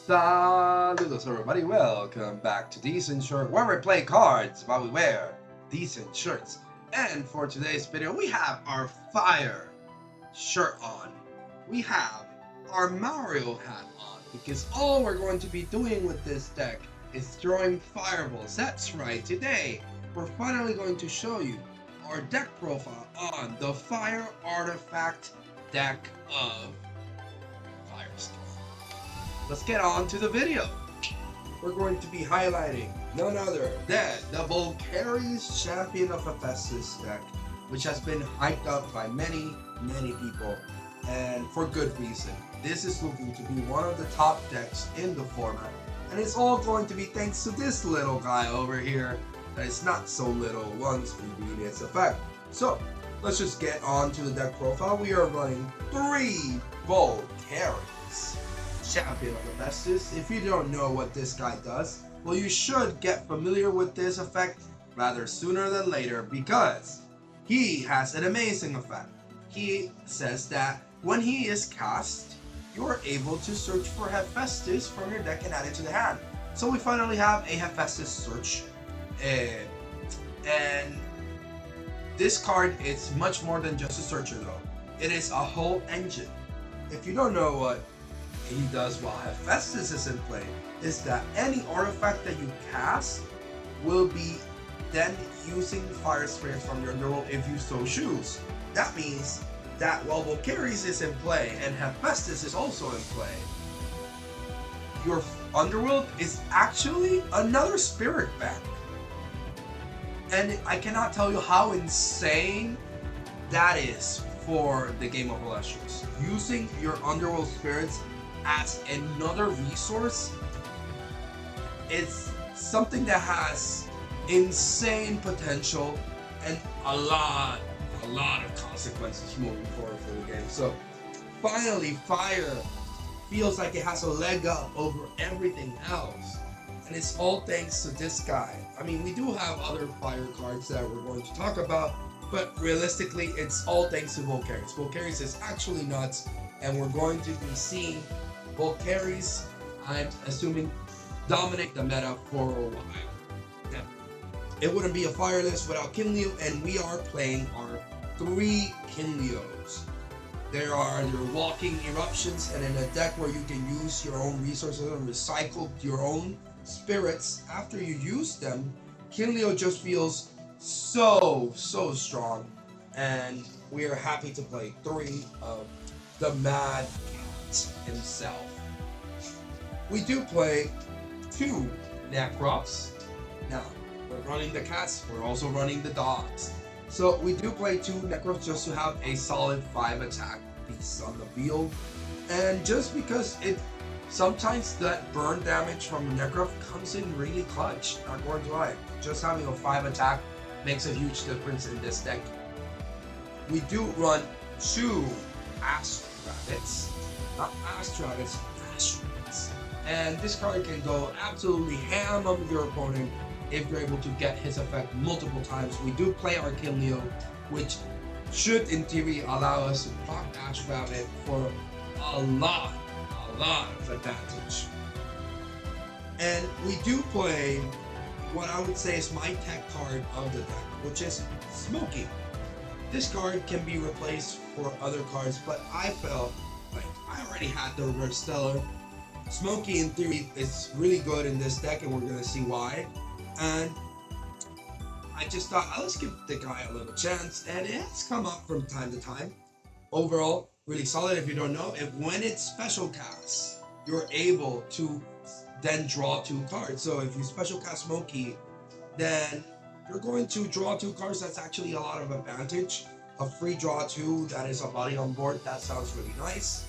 Saludos everybody, welcome back to Decent Shirt, where we play cards while we wear decent shirts. And for today's video, we have our fire shirt on. We have our Mario hat on, because all we're going to be doing with this deck is throwing fireballs. That's right, today we're finally going to show you our deck profile on the Fire Artifact deck of Firestorm. Let's get on to the video. We're going to be highlighting none other than the Volcaries Champion of Hephaestus deck, which has been hyped up by many people, and for good reason. This is looking to be one of the top decks in the format, and it's all going to be thanks to this little guy over here that is not so little once we read its effect. So let's just get on to the deck profile. We are running 3 Volcaries Champion of Hephaestus. If you don't know what this guy does, well, you should get familiar with this effect rather sooner than later, because he has an amazing effect. He says that when he is cast, you are able to search for Hephaestus from your deck and add it to the hand. So we finally have a Hephaestus search, and this card is much more than just a searcher though. It is a whole engine. If you don't know what he does while Hephaestus is in play, is that any artifact that you cast will be then using fire spirits from your underworld if you so choose. That means that while Volcaries is in play and Hephaestus is also in play, your underworld is actually another spirit bank. And I cannot tell you how insane that is for the game of Elestrals. Using your underworld spirits as another resource is something that has insane potential and a lot of consequences moving forward for the game. So finally, fire feels like it has a leg up over everything else, and it's all thanks to this guy. I mean, we do have other fire cards that we're going to talk about, but realistically, it's all thanks to Volcaries. Volcaries is actually nuts, and we're going to be seeing Volcaries, I'm assuming, dominate the meta for a while. Now, it wouldn't be a fire list without Kinleo, and we are playing our 3 Kinleos. There are your walking eruptions, and in a deck where you can use your own resources and recycle your own spirits after you use them, Kinleo just feels so strong, and we are happy to play 3 of the Mad himself. We do play 2 Necrops. Now, we're running the cats, we're also running the dogs. So we do play 2 Necrops just to have a solid 5 attack piece on the field. And just because sometimes that burn damage from a Necrop comes in really clutch, not going to lie. Just having a 5 attack makes a huge difference in this deck. We do run 2 Ash Rabbits. Not Ash Rabbits, Ash Rabbits. And this card can go absolutely ham on your opponent if you're able to get his effect multiple times. We do play our Kinleo, which should in theory allow us to proc Ash Rabbit for a lot of advantage. And we do play what I would say is my tech card of the deck, which is Smoky. This card can be replaced for other cards, but I felt like I already had the Reverse Stellar. Smoky in theory is really good in this deck, and we're gonna see why. And I just thought, let's give the guy a little chance, and it has come up from time to time. Overall, really solid. If you don't know, when it's special cast, you're able to then draw 2 cards. So if you special cast Smoky, then you're going to draw 2 cards. That's actually a lot of advantage. A free draw 2 that is a body on board, that sounds really nice.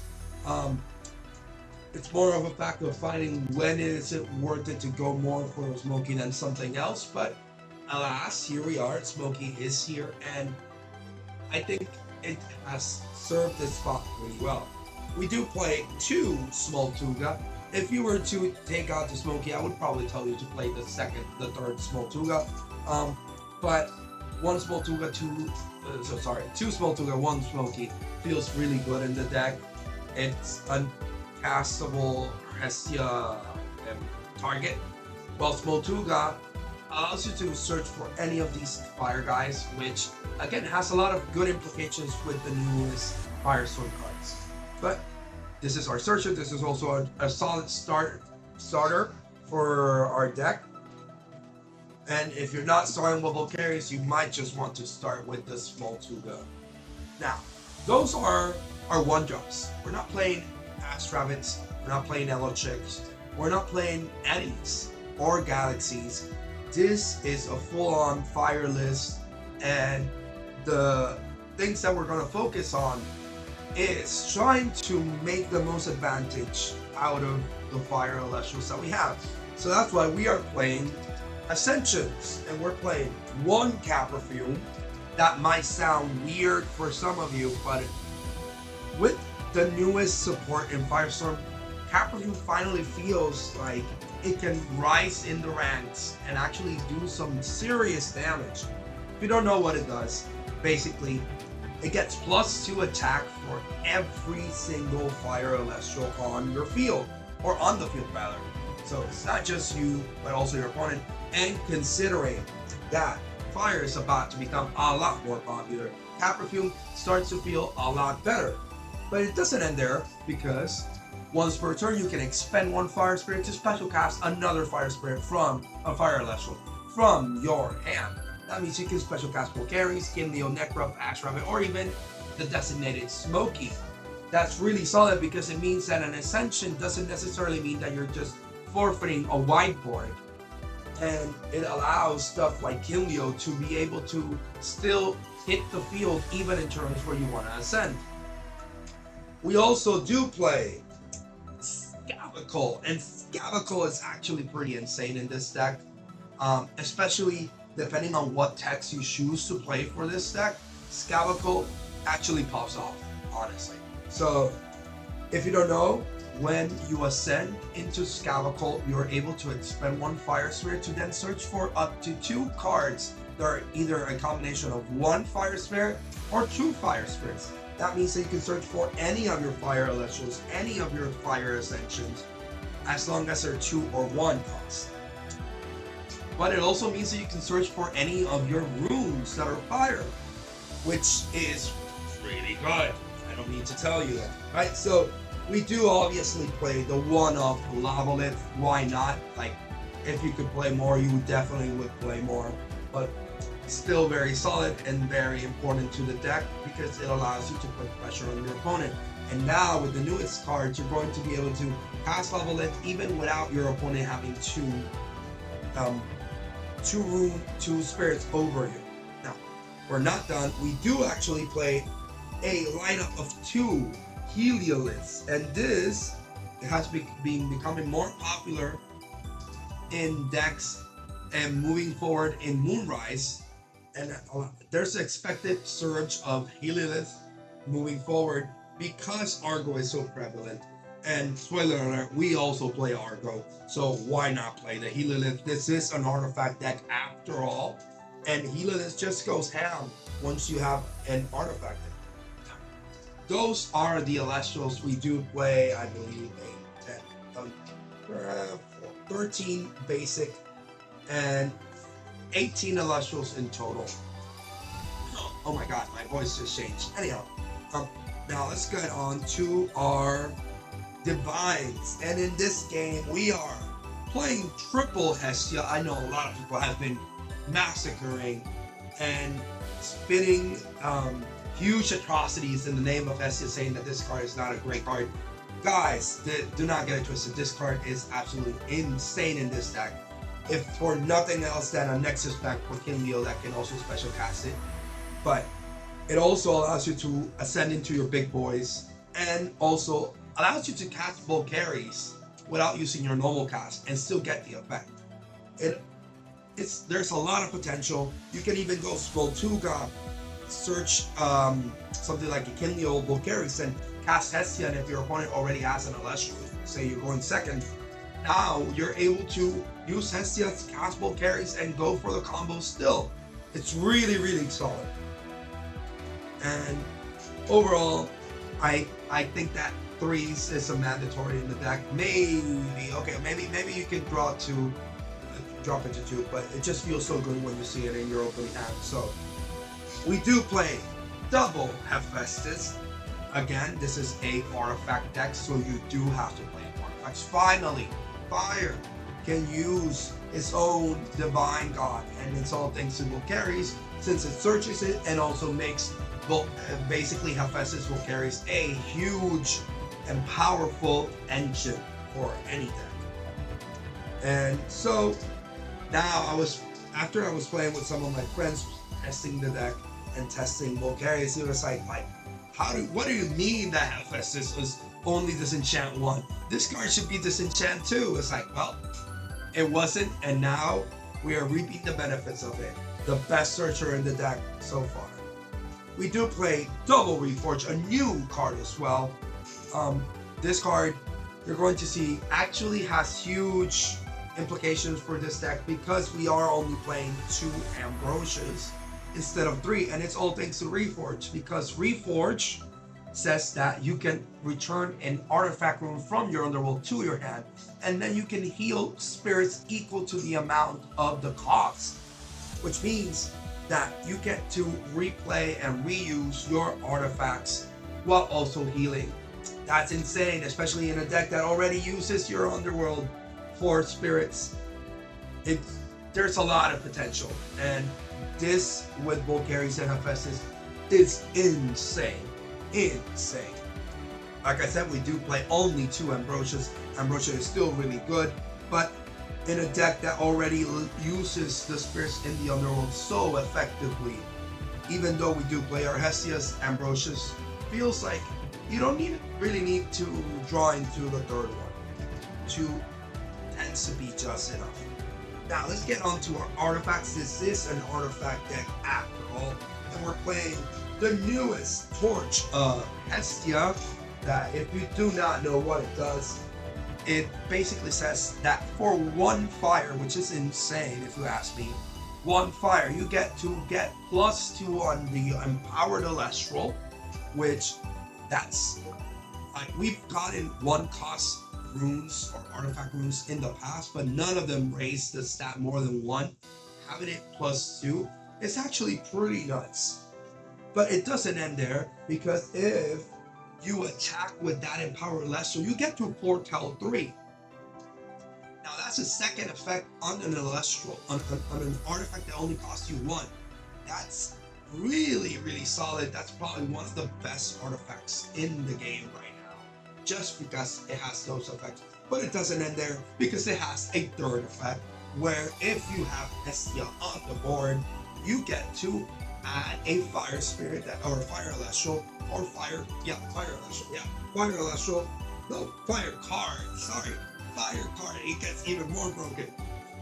It's more of a factor of finding when is it worth it to go more for Smoky than something else, but alas, here we are. Smoky is here, and I think it has served its spot really well. We do play 2 Smoltuga. If you were to take out the Smoky, I would probably tell you to play the 3rd Smoltuga. But 1 Smoltuga, 2 Smoltuga, 1 Smoky feels really good in the deck. It's uncastable Hestia target. Well, Smoltuga allows you to search for any of these fire guys, which again has a lot of good implications with the newest Firestorm cards. But this is our searcher. This is also a solid starter for our deck. And if you're not starting with Volcaries, you might just want to start with the Smoltuga. Now, those are our 1-drops. We're not playing Ash Rabbits, we're not playing Elo Chicks, we're not playing Eddies or Galaxies. This is a full-on fire list, and the things that we're going to focus on is trying to make the most advantage out of the fire Elestrals that we have. So that's why we are playing Ascensions, and we're playing 1 Caprofume. That might sound weird for some of you, but with the newest support in Firestorm, Caprofume finally feels like it can rise in the ranks and actually do some serious damage. If you don't know what it does, basically, it gets +2 attack for every single fire Elestral on your field, or on the field rather. So it's not just you, but also your opponent. And considering that fire is about to become a lot more popular, Caprofume starts to feel a lot better. But it doesn't end there, because once per turn you can expend 1 Fire Spirit to special cast another Fire Spirit from a Fire Elestral from your hand. That means you can special cast Volcaries, Gimleo, Necruff, Ash Rabbit, or even the designated Smokey. That's really solid because it means that an Ascension doesn't necessarily mean that you're just forfeiting a whiteboard. And it allows stuff like Gimleo to be able to still hit the field even in turns where you want to ascend. We also do play Scabicle, and Scabicle is actually pretty insane in this deck, especially depending on what text you choose to play for this deck. Scabicle actually pops off, honestly. So if you don't know, when you ascend into Scabicle, you're able to expend 1 Fire Spirit to then search for up to 2 cards that are either a combination of 1 Fire Spirit or 2 Fire Spirits. That means that you can search for any of your Fire Elestrals, any of your Fire Ascensions, as long as they're 2 or 1 cost. But it also means that you can search for any of your runes that are fire, which is really good. I don't need to tell you that, right? So we do obviously play the 1-off Lavalith. Why not? Like, if you could play more, you definitely would play more. But still very solid and very important to the deck because it allows you to put pressure on your opponent. And now with the newest cards, you're going to be able to cast Lavalith even without your opponent having two spirits over you. Now, we're not done. We do actually play a lineup of 2 Helioliths, and this has been becoming more popular in decks and moving forward in Moonrise. And there's an expected surge of Heliolith moving forward because Argo is so prevalent. And spoiler alert, we also play Argo, so why not play the Heliolith? This is an artifact deck after all, and Heliolith just goes ham once you have an artifact deck. Those are the Elestrals we do play, I believe, 13 basic and 18 Elestrals in total. Oh my god, my voice just changed. Anyhow, now let's get on to our Divines, and in this game we are playing triple Hestia. I know a lot of people have been massacring and spitting huge atrocities in the name of Hestia, saying that this card is not a great card. Guys, do not get it twisted. This card is absolutely insane in this deck. If for nothing else than a Nexus pack for Gimleo that can also special cast it. But it also allows you to ascend into your big boys, and also allows you to cast Volcaries without using your normal cast and still get the effect. There's a lot of potential. You can even go Smoltuga, search something like a Gimleo Volcaries and cast Hestia, and if your opponent already has an Elestral, say you're going second, now you're able to use Hestia to cast Volcaries and go for the combo still. It's really, really solid. And overall, I think that threes is a mandatory in the deck. Maybe you can drop into two, but it just feels so good when you see it in your opening hand. So we do play double Hephaestus. Again, this is a artifact deck, so you do have to play artifacts. Finally, fire can use its own divine god, and it's all thanks to Volcaries, since it searches it and also makes basically Hephaestus Volcaries a huge and powerful engine for any deck. And so now after I was playing with some of my friends, testing the deck and testing Volcaries, it was like what do you mean that Hephaestus is only disenchant 1? This card should be disenchant 2. It's like, well, it wasn't, and now we are reaping the benefits of it. The best searcher in the deck so far. We do play double Reforge, a new card as well. This card, you're going to see, actually has huge implications for this deck because we are only playing 2 Ambrosias instead of 3, and it's all thanks to Reforge, because Reforge says that you can return an artifact rune from your underworld to your hand, and then you can heal spirits equal to the amount of the cost, which means that you get to replay and reuse your artifacts while also healing. That's insane, especially in a deck that already uses your underworld for spirits. There's a lot of potential, and this with Volcaries and Hephaestus is insane. Like I said, we do play only 2 Ambrosias. Ambrosia is still really good, but in a deck that already uses the spirits in the underworld so effectively, even though we do play our Hestias, Ambrosias feels like you don't really need to draw into the third one. 2 tends to be just enough. Now let's get on to our artifacts. This is an artifact deck after all, and we're playing the newest Torch Hestia, that if you do not know what it does, it basically says that for 1 fire, which is insane if you ask me, 1 fire, you get to get +2 on the Empowered Elestral, which that's like, we've gotten 1 cost runes or artifact runes in the past, but none of them raised the stat more than 1. Having it +2 is actually pretty nuts. But it doesn't end there, because if you attack with that Empowered Elestral, you get to foretell 3. Now that's a second effect on an Elestral, on an artifact that only costs you 1. That's really, really solid. That's probably one of the best artifacts in the game right now, just because it has those effects. But it doesn't end there, because it has a third effect, where if you have Hestia on the board, you get to add a Fire Spirit or Fire Elestral, or Fire card. It gets even more broken.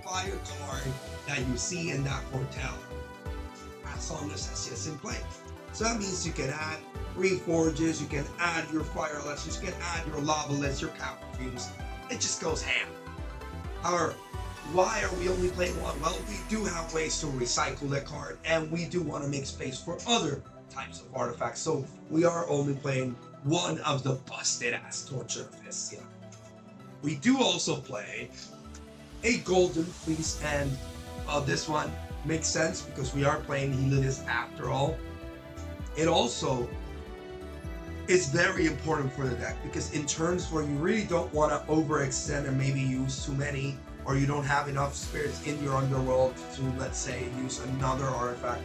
Fire card that you see in that foretell, as long as Hestia's in play. So that means you can add Reforges, you can add your Fire Elestrals, you can add your Lava-lets, your Caprifumes. It just goes ham. However, why are we only playing 1? Well, we do have ways to recycle that card, and we do want to make space for other types of artifacts, so we are only playing 1 of the busted ass Torture of Hestia. We do also play a Golden Fleece, and this one makes sense because we are playing Helios after all. It also is very important for the deck, because in turns where you really don't want to overextend and maybe use too many, or you don't have enough spirits in your underworld to, let's say, use another artifact,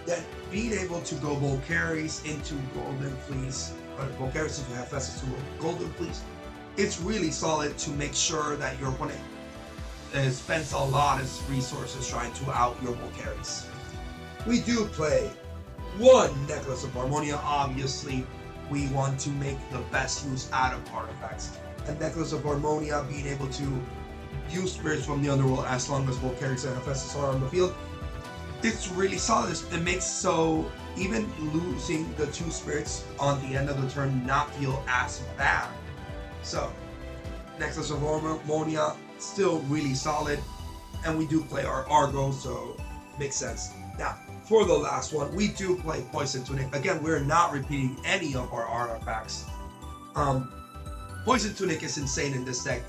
then being able to go Volcaries into Golden Fleece, or Volcaries into Hephaestus to Golden Fleece, it's really solid to make sure that your opponent spends a lot of resources trying to out your Volcaries. We do play 1 Necklace of Harmonia. Obviously, we want to make the best use out of artifacts. A Necklace of Harmonia, being able to use spirits from the underworld as long as Volcaries and Hephaestus are on the field, it's really solid. It makes so even losing the 2 spirits on the end of the turn not feel as bad. So Necklace of Harmonia, still really solid, and we do play our Argo, so makes sense. Now for the last one, we do play Poison Tunic. Again, we're not repeating any of our artifacts. Poison Tunic is insane in this deck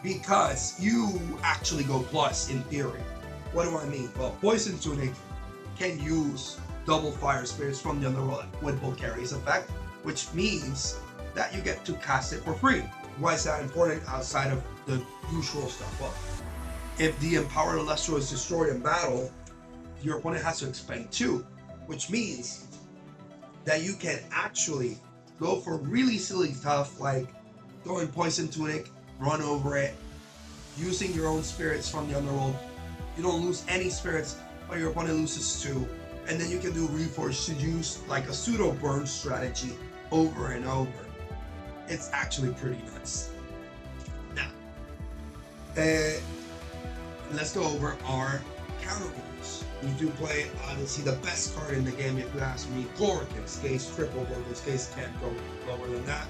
because you actually go plus in theory. What do I mean? Well, Poison Tunic can use double Fire Spirits from the Underworld with Volcaries effect, which means that you get to cast it for free. Why is that important outside of the usual stuff? Well, if the Empowered Elestral is destroyed in battle, your opponent has to expend 2, which means that you can actually go for really silly stuff like going Poison Tunic, run over it, using your own spirits from the Underworld. You don't lose any spirits, but your opponent loses 2. And then you can do Reforge to use like a pseudo burn strategy over and over. It's actually pretty nuts. Now, let's go over our counter rules. We do play, obviously, the best card in the game, if you ask me, Gork. In this case, triple Gork. In this case, can't go lower than that.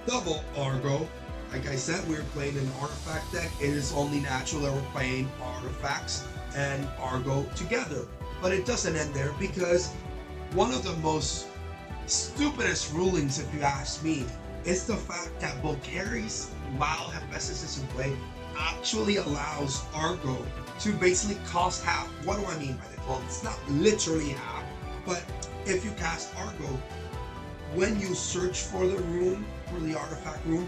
Double Argo. Like I said, we're playing an artifact deck. It is only natural that we're playing artifacts and Argo together. But it doesn't end there, because one of the most stupidest rulings, if you ask me, is the fact that Volcaries, while Hephaestus is in play, actually allows Argo to basically cost half. What do I mean by that? Well, it's not literally half, but if you cast Argo, when you search for the room, for the artifact room,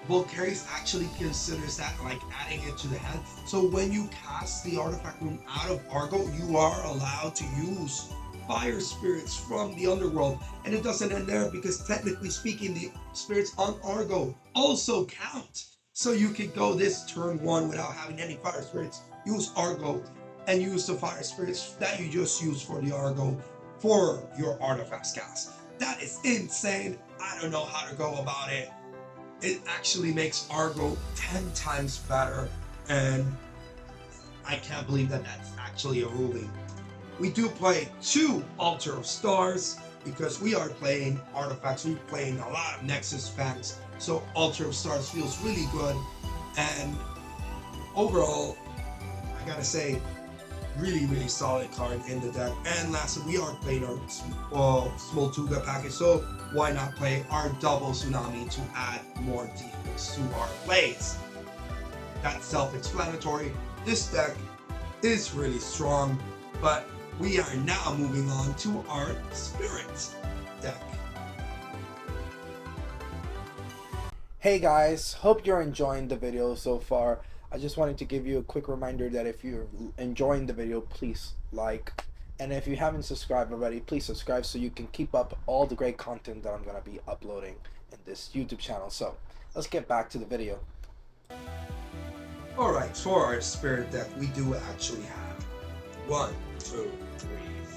Volcaries actually considers that like adding it to the hand. So when you cast the artifact room out of Argo, you are allowed to use Fire Spirits from the Underworld. And it doesn't end there, because technically speaking, the spirits on Argo also count. So you could go this turn 1 without having any Fire Spirits, use Argo, and use the Fire Spirits that you just used for the Argo for your artifacts cast. That is insane. I don't know how to go about it. It actually makes Argo 10 times better, and I can't believe that that's actually a ruling. We do play 2 Altar of Stars because we are playing artifacts. We're playing a lot of Nexus Fangs, so Altar of Stars feels really good. And overall, I gotta say, really solid card in the deck. And lastly, we are playing our small Tuga package, so why not play our double Tsunami to add more defense to our plays? That's self-explanatory. This deck is really strong, but we are now moving on to our Spirit deck. Hey guys, hope you're enjoying the video so far. I just wanted to give you a quick reminder that if you're enjoying the video, please like, and if you haven't subscribed already, please subscribe so you can keep up all the great content that I'm going to be uploading in this YouTube channel. So let's get back to the video. Alright, for our Spirit deck, we do actually have 1, 2, 3,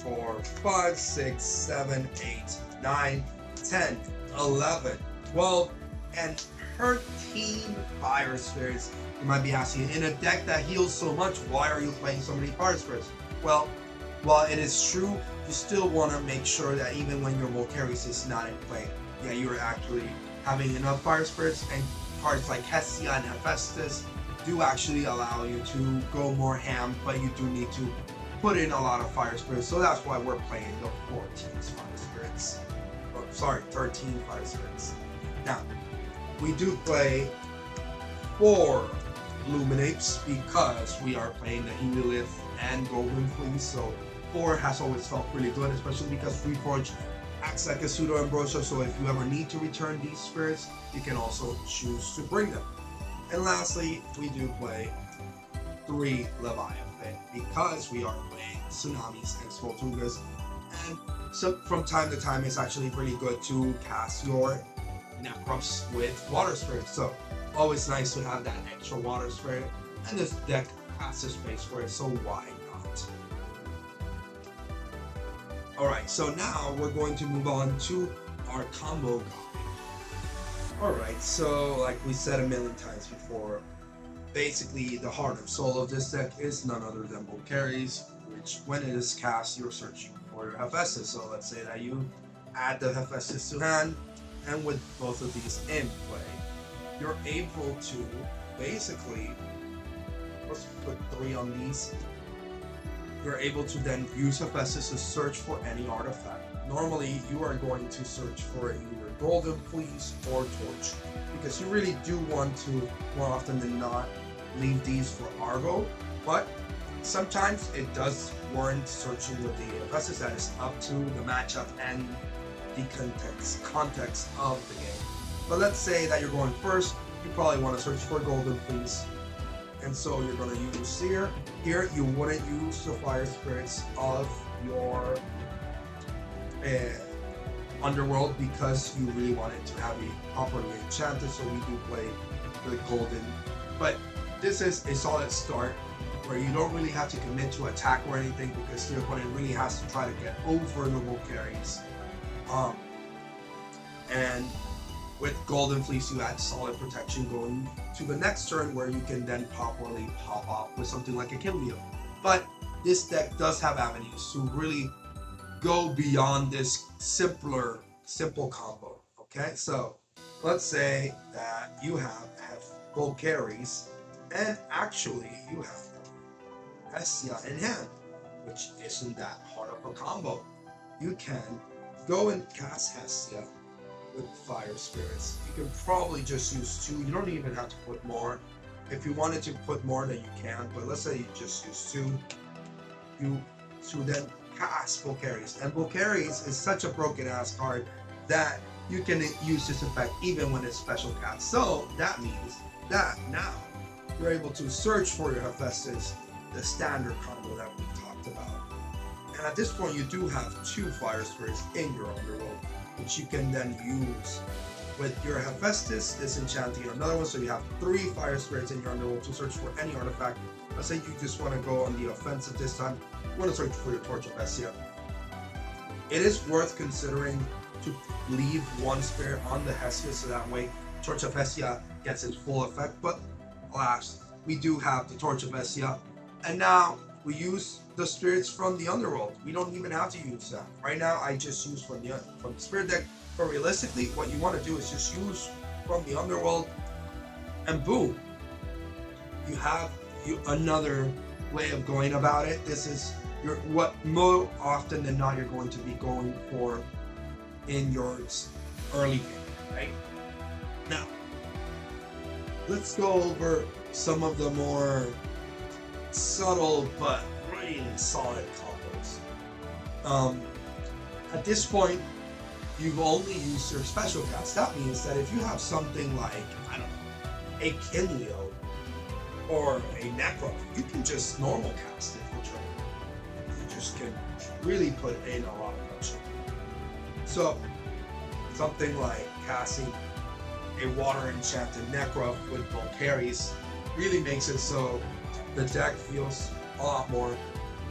4, 5, 6, 7, 8, 9, 10, 11, 12, and 13 Fire Spirits. You might be asking, in a deck that heals so much, why are you playing so many Fire Spirits? Well, while it is true, you still want to make sure that even when your Volcaries is not in play, yeah, you're actually having enough Fire Spirits, and cards like Hestia and Hephaestus do actually allow you to go more ham, but you do need to put in a lot of Fire Spirits, so that's why we're playing the 14 Fire Spirits. Or, sorry, 13 Fire Spirits. Now, we do play 4 Luminates because we are playing the Heliolith and Golden Fleece, so 4 has always felt really good, especially because Reforge acts like a pseudo Ambrosia, so if you ever need to return these spirits, you can also choose to bring them. And lastly, we do play 3 Leviathan because we are playing Tsunamis and Small Tugas, and so from time to time it's actually really good to cast your Necrops with Water Spirit, so always nice to have that extra Water Spirit, and this deck has a space for it, so why not? Alright, so now we're going to move on to our combo guide. Alright, so like we said a million times before, basically the heart and soul of this deck is none other than Volcaries, which when it is cast, you're searching for your Hephaestus. So let's say that you add the Hephaestus to hand, and with both of these in play, you're able to basically, let's put 3 on these, you're able to then use Hephaestus to search for any artifact. Normally, you are going to search for either Golden Fleece or Torch, because you really do want to, more often than not, leave these for Argo, but sometimes it does warrant searching with the Hephaestus. That is up to the matchup and the context of the game. But let's say that you're going first, you probably want to search for Golden Fleece, and so you're going to use here. Here you wouldn't use the fire spirits of your underworld because you really want it to have it properly enchanted, so we do play the golden. But this is a solid start where you don't really have to commit to attack or anything, because your opponent really has to try to get over the Volcaries. And with Golden Fleece, you add solid protection going to the next turn, where you can then properly pop off with something like a Kilio. But this deck does have avenues to really go beyond this simple combo. Okay, so let's say that you have Volcaries, and actually you have Hestia in hand, which isn't that hard of a combo. You can go and cast Hestia with Fire Spirits. You can probably just use 2. You don't even have to put more. If you wanted to put more, then you can, but let's say you just use 2. You then cast Volcaries, and Volcaries is such a broken ass card that you can use this effect even when it's special cast. So that means that now you're able to search for your Hephaestus, the standard combo that we talked about. And at this point, you do have 2 Fire Spirits in your underworld, which you can then use with your Hephaestus disenchanting another one. So you have 3 Fire Spirits in your underworld to search for any artifact. Let's say you just want to go on the offensive this time. You want to search for your Torch of Hestia. It is worth considering to leave 1 spirit on the Hestia, so that way Torch of Hestia gets its full effect. But alas, we do have the Torch of Hestia, and now we use the spirits from the underworld. We don't even have to use that. Right now, I just use from the spirit deck. But realistically, what you want to do is just use from the underworld, and boom, you have another way of going about it. This is what more often than not you're going to be going for in your early game, right? Now, let's go over some of the more subtle but really solid combos. At this point, you've only used your special cast. That means that if you have something like, I don't know, a Kinleo or a Necro, you can just normal cast it for turn. You just can really put in a lot of pressure. So, something like casting a water enchanted Necro with Volcaries really makes it so the deck feels a lot more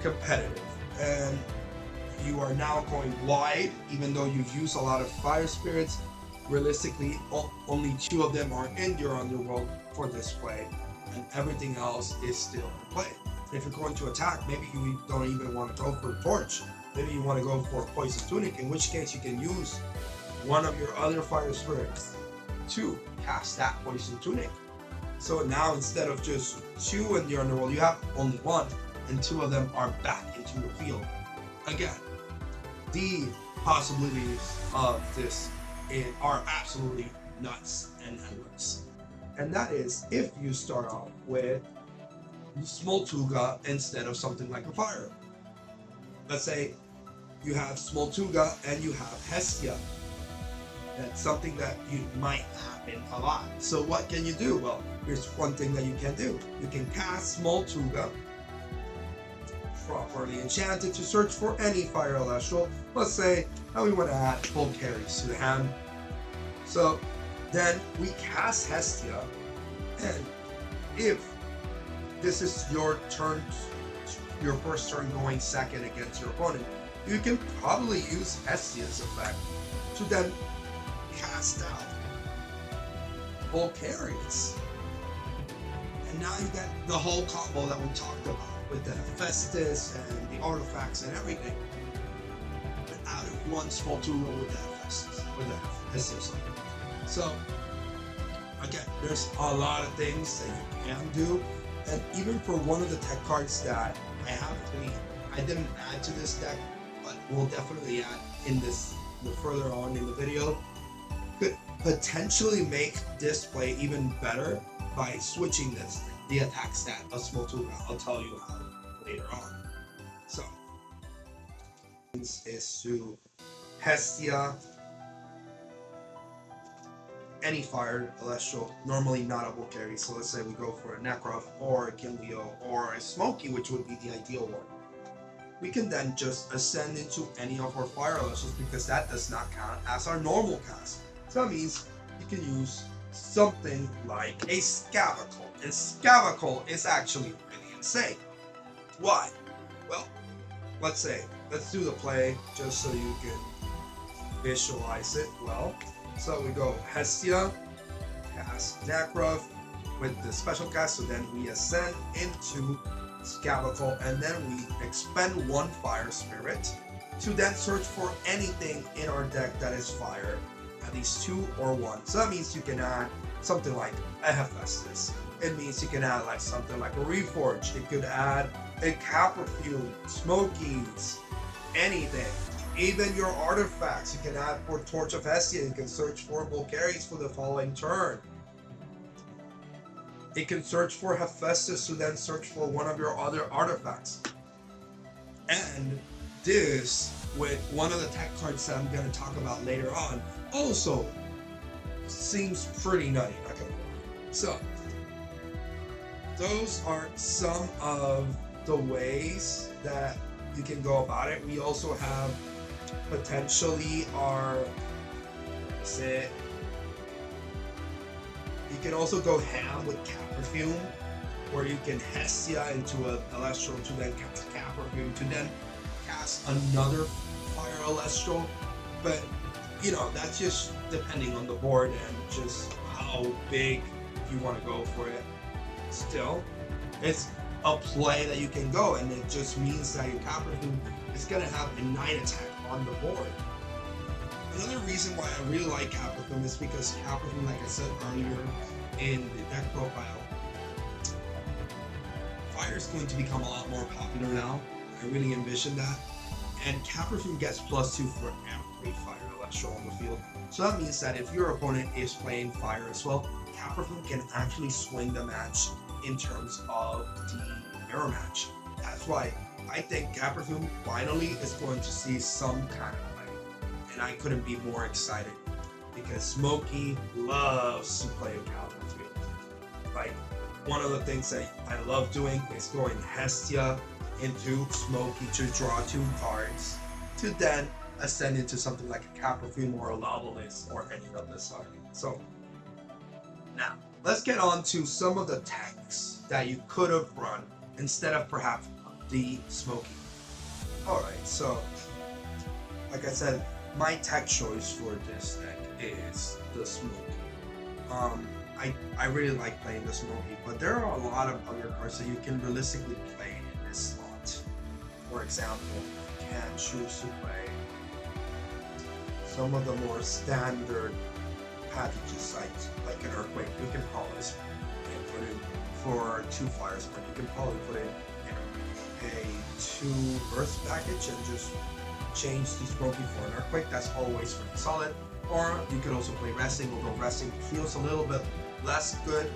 competitive. And you are now going wide, even though you've used a lot of Fire Spirits. Realistically, only 2 of them are in your underworld for this play, and everything else is still in play. If you're going to attack, maybe you don't even want to go for Torch. Maybe you want to go for Poison Tunic, in which case you can use one of your other Fire Spirits to cast that Poison Tunic. So now, instead of just 2 in your underworld, you have only 1, and 2 of them are back into the field. Again, the possibilities of this are absolutely nuts and endless. And that is if you start off with Smoltuga instead of something like a fire. Let's say you have Smoltuga and you have Hestia. That's something that you might happen a lot. So what can you do? Well, here's one thing that you can do. You can cast Smoltuga, properly enchanted, to search for any Fire Elestral. Let's say now we want to add Volcaries to the hand. So then we cast Hestia, and if this is your turn, your first turn going second against your opponent, you can probably use Hestia's effect to then cast out Volcaries. And now you get the whole combo that we talked about with the Hephaestus and the artifacts and everything. But out of one Smoltuga with the Hephaestus, with the Hestia. So again, there's a lot of things that you can do. And even for one of the tech cards that I didn't add to this deck, but we'll definitely add in this further on in the video, potentially make this play even better by switching the attack stat of small tool. I'll tell you how later on. So is to Hestia, any fired Celestial, normally not a Volcaries. So let's say we go for a Necrof or a Gileo or a Smoky, which would be the ideal one. We can then just ascend into any of our fire Celestials because that does not count as our normal cast. So that means you can use something like a Scavicle. And Scavicle is actually really insane. Why? Well, let's do the play just so you can visualize it well. So we go Hestia, cast Necrof with the special cast, so then we ascend into Scavicle, and then we expend one Fire Spirit to then search for anything in our deck that is fire, at least 2 or 1. So that means you can add something like a Hephaestus. It means you can add like something like a Reforge. It could add a Caperfume, Smokies, anything. Even your artifacts, you can add for Torch of Hestia. You can search for Volcaries for the following turn. It can search for Hephaestus to then search for one of your other artifacts. And this, with one of the tech cards that I'm going to talk about later on, also seems pretty nutty. Okay. So, those are some of the ways that you can go about it. We also have potentially our, you can also go ham with Caperfume, where you can Hestia into a Elestral to then cast Caperfume to then cast another Fire Elestral. But you know, that's just depending on the board and just how big you want to go for it. Still, it's a play that you can go, and it just means that your Caperfume is going to have a 9 attack on the board. Another reason why I really like Caperfume is because Caperfume, like I said earlier in the deck profile, fire is going to become a lot more popular now. I really envision that. And Caperfume gets +2 for every fire Elestral on the field. So that means that if your opponent is playing fire as well, Caperfume can actually swing the match in terms of the mirror match. That's why I think Caperfume finally is going to see some kind of play. And I couldn't be more excited because Smokey loves to play with Caperfume. Like, one of the things that I love doing is going Hestia into Smokey to draw 2 cards to then ascend into something like a Caperfume or a Lavalis or any of this sort. So now let's get on to some of the techs that you could have run instead of perhaps the Smokey. Alright, so like I said, my tech choice for this deck is the Smokey. I really like playing the Smokey, but there are a lot of other cards that you can realistically play in this slot. For example, you can choose to play some of the more standard packages like an Earthquake. You can probably put in for 2 fires, but you can probably put in a 2 Earth package and just change the Smokey for an Earthquake. That's always pretty solid. Or you could also play Resting, although Resting feels a little bit less good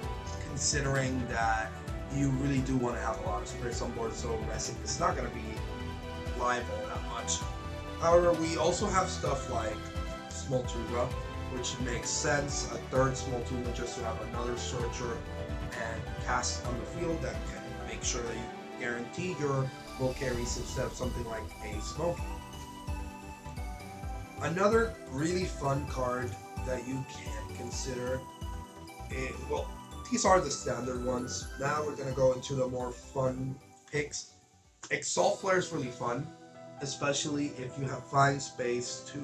considering that you really do want to have a lot of spirits on board, so Resting is not going to be liable that much. However, we also have stuff like Smoltura, which makes sense, a 3rd Smoltura just to have another Searcher and cast on the field that can make sure that you guarantee your Volcaries instead of something like a Smoke. Another really fun card that you can consider is, well, these are the standard ones. Now we're going to go into the more fun picks. Exalt Flare is really fun, especially if you have fine space to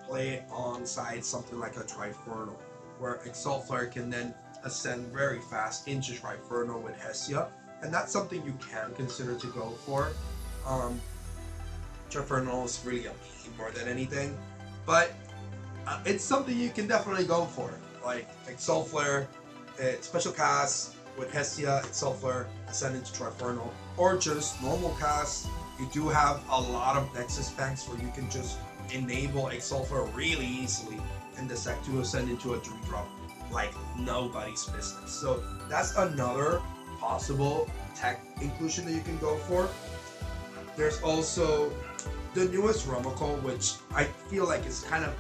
play it alongside something like a Trifernal, where Exalt Flare can then ascend very fast into Trifernal with Hestia, and that's something you can consider to go for. Trifernal is really a meme more than anything, but it's something you can definitely go for. Like Exalt Flare, special cast with Hestia, Exalt Flare, ascend into Trifernal, or just normal cast. You do have a lot of Nexus banks where you can just enable Exalt Flare really easily in this deck to ascend into a 3-drop like nobody's business. So that's another possible tech inclusion that you can go for. There's also the newest Rummikle, which I feel like is kind of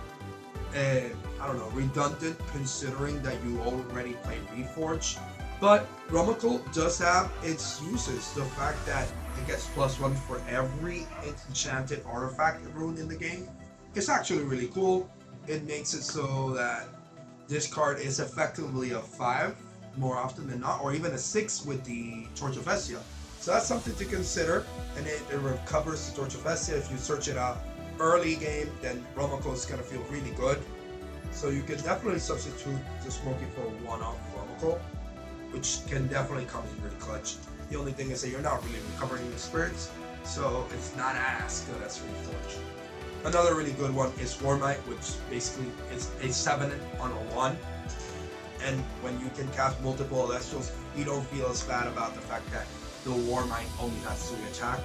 I don't know, redundant considering that you already play Reforge. But Rummikle does have its uses. The fact that it gets +1 for every enchanted artifact rune in the game is actually really cool. It makes it so that this card is effectively a 5 more often than not, or even a 6 with the Torch of Hestia. So that's something to consider, and it recovers the Torch of Hestia. If you search it out early game, then Rummikle is going to feel really good. So you can definitely substitute the Smoky for a 1-off Rummikle, which can definitely come in really clutch. The only thing is that you're not really recovering the spirits, so it's not as good as Reforge. Another really good one is Warmite, which basically is a 7 on a 1. And when you can cast multiple Elestrals, you don't feel as bad about the fact that the Warmite only has 3 attack.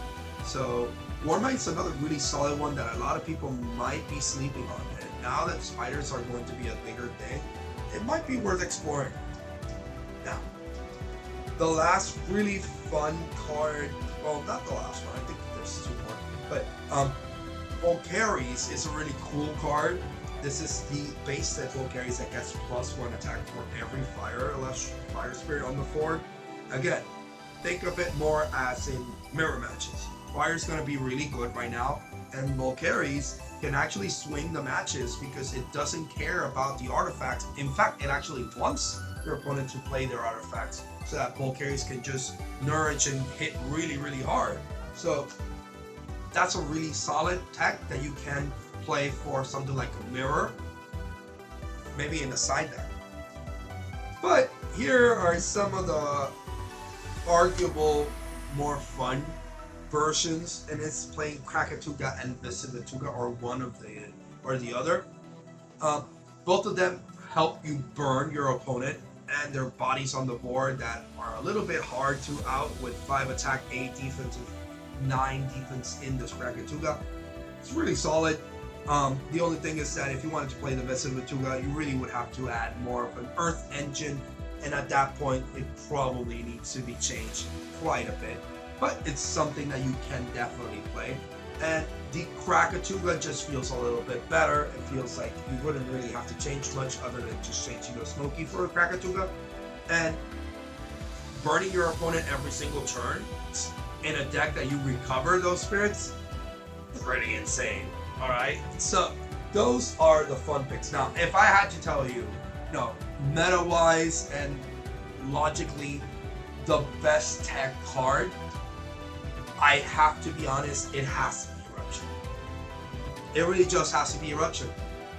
So Warmite's another really solid one that a lot of people might be sleeping on. And now that spiders are going to be a bigger thing, it might be worth exploring. Now, the last really fun card, well, not the last one, I think there's 2 more, but Volcaries is a really cool card. This is the base set Volcaries that gets +1 attack for every fire spirit on the board. Again, think of it more as in mirror matches. Fire's going to be really good right now, and Volcaries can actually swing the matches because it doesn't care about the artifacts. In fact, it actually wants your opponent to play their artifacts so that Volcaries can just nourish and hit really, really hard. So that's a really solid tech that you can play for something like a mirror, maybe in a side deck. But here are some of the arguable, more fun versions, and it's playing Krakatuga and Visibituga, or one of the other. Both of them help you burn your opponent and their bodies on the board that are a little bit hard to out with 5 attack, 8 defense, 9 defense in this Krakatuga. It's really solid. The only thing is that if you wanted to play the Visibituga, you really would have to add more of an Earth engine, and at that point, it probably needs to be changed quite a bit. But it's something that you can definitely play. And the Krakatuga just feels a little bit better. It feels like you wouldn't really have to change much other than just changing the Smoky for a Krakatuga. And burning your opponent every single turn in a deck that you recover those spirits, pretty insane. Alright, so those are the fun picks. Now, if I had to tell you, meta-wise and logically, the best tech card, I have to be honest, it has to be Eruption. It really just has to be Eruption.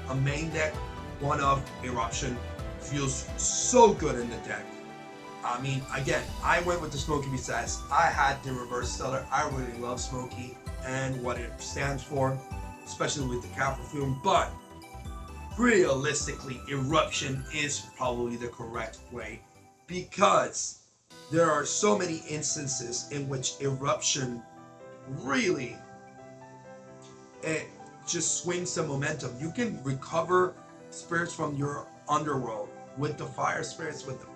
A main deck, one of Eruption, feels so good in the deck. I mean, again, I went with the Smoky because I had the Reverse Stellar. I really love Smoky and what it stands for, especially with the cap perfume, but realistically, Eruption is probably the correct way because there are so many instances in which Eruption really, it just swings the momentum. You can recover spirits from your underworld with the fire spirits, with the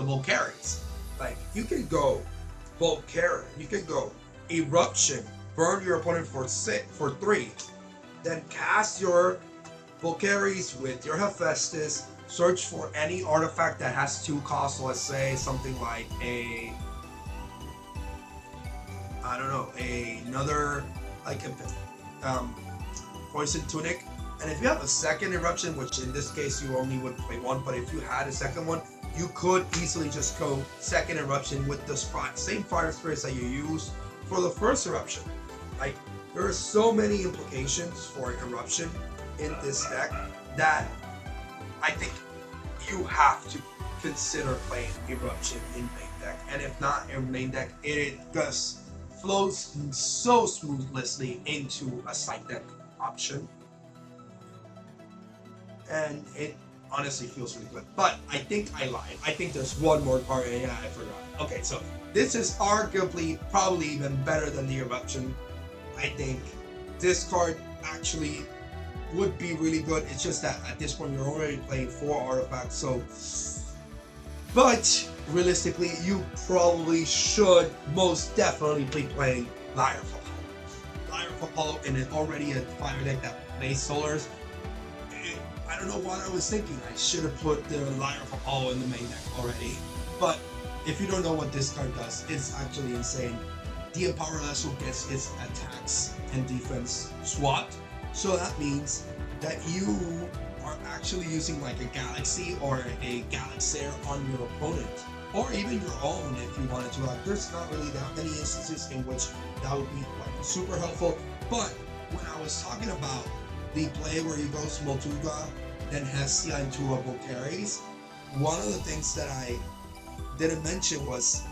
Volcaries. Like, you can go Volcary, you can go Eruption, burn your opponent for 3, then cast your Volcaries with your Hephaestus, search for any artifact that has 2 costs, let's say something like another Poison Tunic, and if you have a second Eruption, which in this case you only would play 1, but if you had a second one, you could easily just go second Eruption with the same fire spirits that you used for the first Eruption. Like, there are so many implications for Eruption in this deck that I think you have to consider playing Eruption in main deck. And if not in main deck, it just flows so smoothly into a side deck option. And it honestly feels really good. But I think I lied. I think there's one more card. Yeah, I forgot. Okay, so this is arguably probably even better than the Eruption. I think this card actually would be really good. It's just that at this point you're already playing 4 artifacts, so. But realistically, you probably should most definitely be playing Lyre of Apollo. Lyre of Apollo, and it's already a fire deck that plays solars. I don't know what I was thinking. I should have put the Lyre of Apollo in the main deck already. But if you don't know what this card does, it's actually insane. The Empower Elestral gets its attacks and defense swapped. So that means that you are actually using like a Galaxy or a Galaxair on your opponent, or even your own if you wanted to. There's not really that many instances in which that would be like super helpful. But when I was talking about the play where you go Smoltuga, then Hestia into a Volcaries, one of the things that I didn't mention was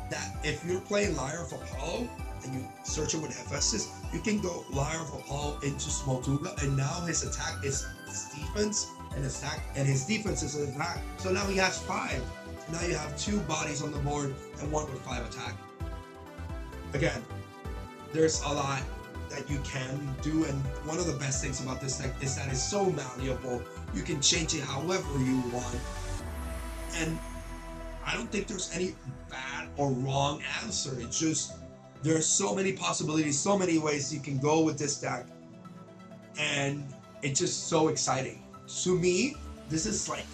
that if you're playing Lyre of Apollo and you search it with Hephaestus, you can go Lyre of Apollo into Smoltuga, and now his attack is his defense and his attack, and his defense is his attack. So now he has 5. Now you have 2 bodies on the board and 1 with 5 attack. Again, there's a lot that you can do, and one of the best things about this deck is that it's so malleable. You can change it however you want, and I don't think there's any bad or wrong answer. It's just there's so many possibilities, so many ways you can go with this deck, and it's just so exciting. To me, this is like,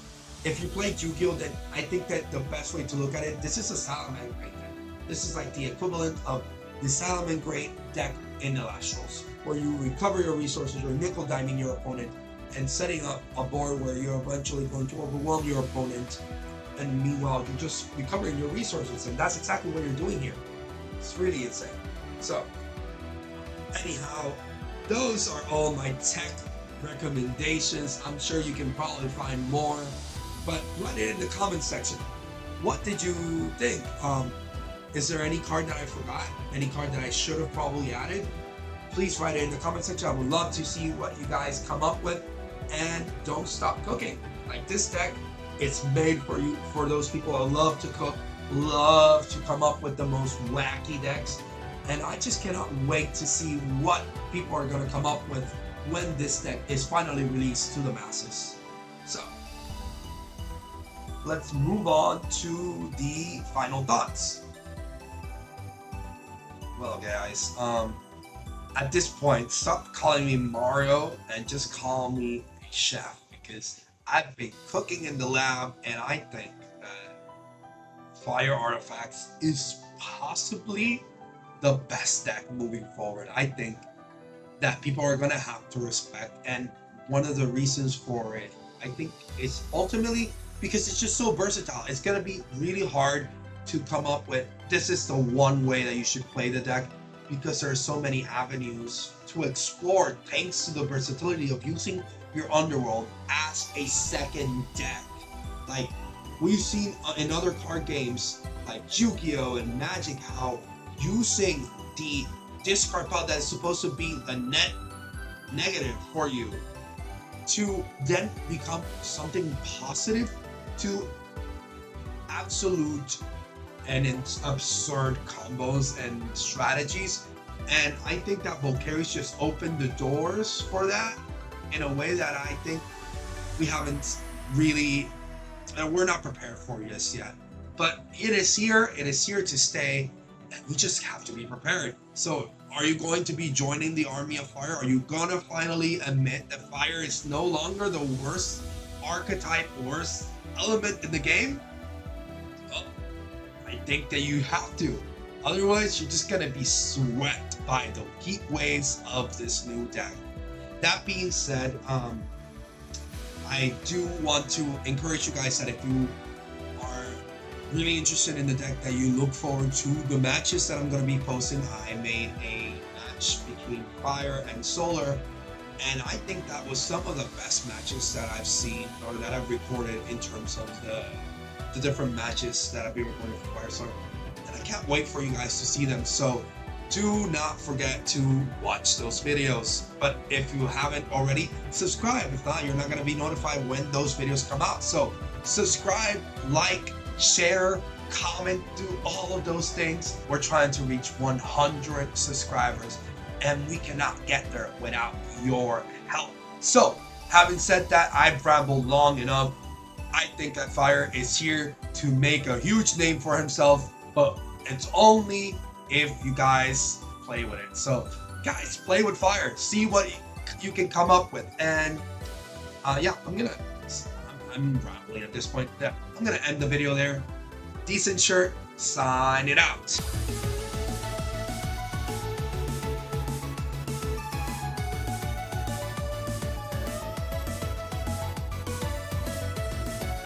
if you play Yu-Gi-Oh, then I think that the best way to look at it, this is a Salamangreat deck. This is like the equivalent of the Salamangreat deck in Elestrals, where you recover your resources, you're nickel diming your opponent, and setting up a board where you're eventually going to overwhelm your opponent, and meanwhile you're just recovering your resources, and that's exactly what you're doing here. It's really insane. So, anyhow, those are all my tech recommendations. I'm sure you can probably find more, but write it in the comment section. What did you think? Is there any card that I forgot? Any card that I should have probably added? Please write it in the comment section. I would love to see what you guys come up with, and don't stop cooking. Like this deck, it's made for you, for those people who love to cook, love to come up with the most wacky decks, and I just cannot wait to see what people are going to come up with when this deck is finally released to the masses. So let's move on to the final thoughts. Well guys, at this point, stop calling me Mario and just call me a chef, because I've been cooking in the lab, and I think that Fire Artifacts is possibly the best deck moving forward. I think that people are gonna have to respect, and one of the reasons for it, I think, is ultimately because it's just so versatile. It's gonna be really hard to come up with, this is the one way that you should play the deck, because there are so many avenues to explore thanks to the versatility of using your underworld as a second deck. Like we've seen in other card games like Yu-Gi-Oh and Magic, how using the discard pile that is supposed to be a net negative for you to then become something positive to absolute and absurd combos and strategies. And I think that Volcaries just opened the doors for that in a way that I think we haven't really, and we're not prepared for this yet. But it is here to stay, and we just have to be prepared. So are you going to be joining the army of fire? Are you gonna finally admit that fire is no longer the worst archetype, worst element in the game? Well, I think that you have to. Otherwise, you're just gonna be swept by the heat waves of this new deck. That being said, I do want to encourage you guys that if you are really interested in the deck, that you look forward to the matches that I'm going to be posting. I made a match between Fire and Solar, and I think that was some of the best matches that I've seen or that I've recorded in terms of the different matches that I've been recording for Firestorm. And I can't wait for you guys to see them. So do not forget to watch those videos. But if you haven't already, subscribe. If not, you're not going to be notified when those videos come out. So subscribe, like, share, comment, do all of those things. We're trying to reach 100 subscribers, and we cannot get there without your help. So, having said that, I've rambled long enough. I think that Fire is here to make a huge name for himself, but it's only if you guys play with it. So, guys, play with Fire. See what you can come up with. And yeah, I'm rambling at this point. Yeah, I'm gonna end the video there. Decent Shirt, sign it out.